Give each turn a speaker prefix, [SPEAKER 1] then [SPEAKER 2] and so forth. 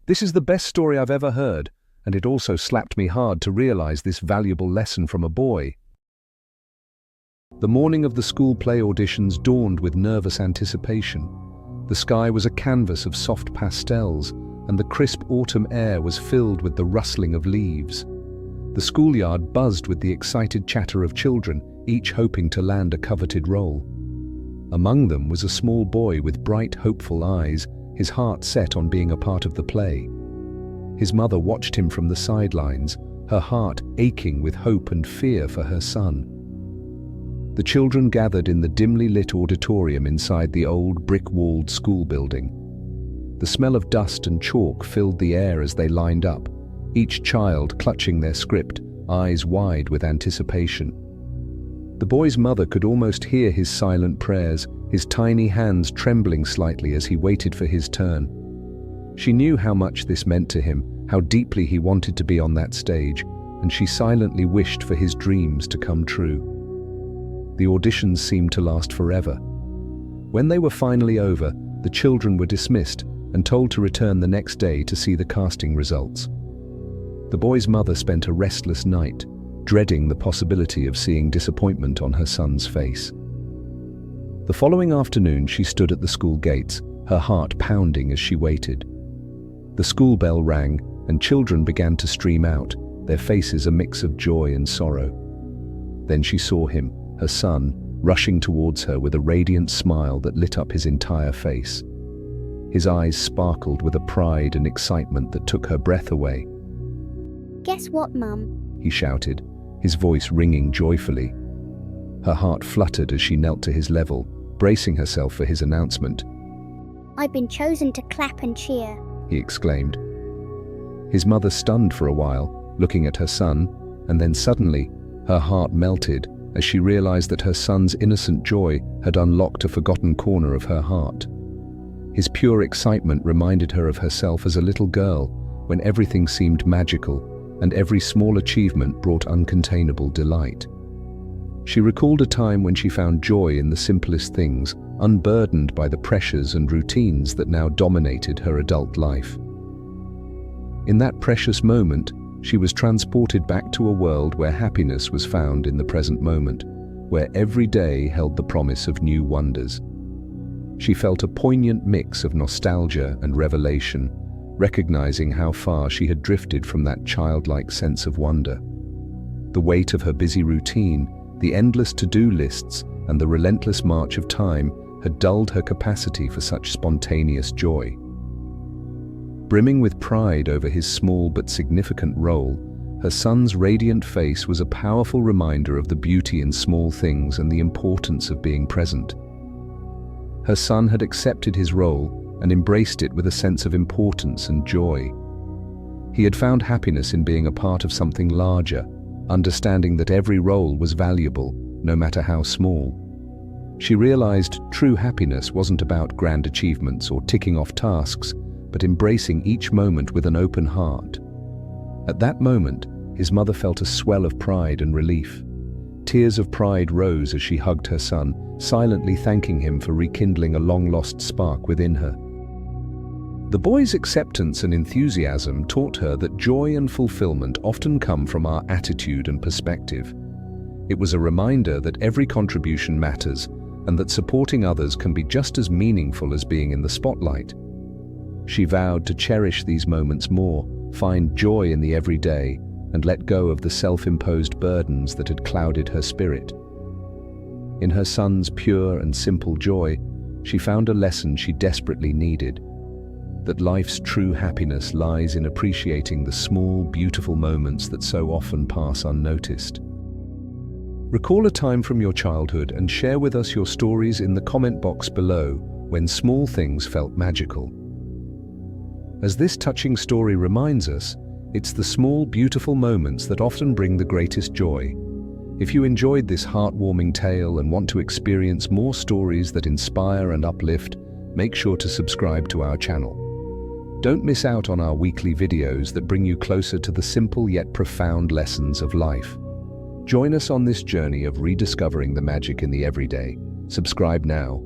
[SPEAKER 1] This is the best story I've ever heard, and it also slapped me hard to realize this valuable lesson from a boy. The morning of the school play auditions dawned with nervous anticipation. The sky was a canvas of soft pastels, and the crisp autumn air was filled with the rustling of leaves. The schoolyard buzzed with the excited chatter of children, each hoping to land a coveted role. Among them was a small boy with bright, hopeful eyes, his heart set on being a part of the play. His mother watched him from the sidelines, her heart aching with hope and fear for her son. The children gathered in the dimly lit auditorium inside the old brick-walled school building. The smell of dust and chalk filled the air as they lined up, each child clutching their script, eyes wide with anticipation. The boy's mother could almost hear his silent prayers, his tiny hands trembling slightly as he waited for his turn. She knew how much this meant to him, how deeply he wanted to be on that stage, and she silently wished for his dreams to come true. The auditions seemed to last forever. When they were finally over, the children were dismissed and told to return the next day to see the casting results. The boy's mother spent a restless night, dreading the possibility of seeing disappointment on her son's face. The following afternoon, she stood at the school gates, her heart pounding as she waited. The school bell rang, and children began to stream out, their faces a mix of joy and sorrow. Then she saw him, her son, rushing towards her with a radiant smile that lit up his entire face. His eyes sparkled with a pride and excitement that took her breath away.
[SPEAKER 2] "Guess what, Mum?"
[SPEAKER 1] he shouted, his voice ringing joyfully. Her heart fluttered as she knelt to his level, bracing herself for his announcement.
[SPEAKER 2] "I've been chosen to clap and cheer,"
[SPEAKER 1] he exclaimed. His mother stunned for a while, looking at her son, and then suddenly, her heart melted as she realized that her son's innocent joy had unlocked a forgotten corner of her heart. His pure excitement reminded her of herself as a little girl, when everything seemed magical, and every small achievement brought uncontainable delight. She recalled a time when she found joy in the simplest things, unburdened by the pressures and routines that now dominated her adult life. In that precious moment, she was transported back to a world where happiness was found in the present moment, where every day held the promise of new wonders. She felt a poignant mix of nostalgia and revelation, recognizing how far she had drifted from that childlike sense of wonder. The weight of her busy routine, the endless to-do lists, and the relentless march of time had dulled her capacity for such spontaneous joy. Brimming with pride over his small but significant role, her son's radiant face was a powerful reminder of the beauty in small things and the importance of being present. Her son had accepted his role and embraced it with a sense of importance and joy. He had found happiness in being a part of something larger, understanding that every role was valuable, no matter how small. She realized true happiness wasn't about grand achievements or ticking off tasks, but embracing each moment with an open heart. At that moment, his mother felt a swell of pride and relief. Tears of pride rose as she hugged her son, silently thanking him for rekindling a long-lost spark within her. The boy's acceptance and enthusiasm taught her that joy and fulfillment often come from our attitude and perspective. It was a reminder that every contribution matters and that supporting others can be just as meaningful as being in the spotlight. She vowed to cherish these moments more, find joy in the everyday, and let go of the self-imposed burdens that had clouded her spirit. In her son's pure and simple joy, she found a lesson she desperately needed: that life's true happiness lies in appreciating the small, beautiful moments that so often pass unnoticed. Recall a time from your childhood and share with us your stories in the comment box below when small things felt magical. As this touching story reminds us, it's the small, beautiful moments that often bring the greatest joy. If you enjoyed this heartwarming tale and want to experience more stories that inspire and uplift, make sure to subscribe to our channel. Don't miss out on our weekly videos that bring you closer to the simple yet profound lessons of life. Join us on this journey of rediscovering the magic in the everyday. Subscribe now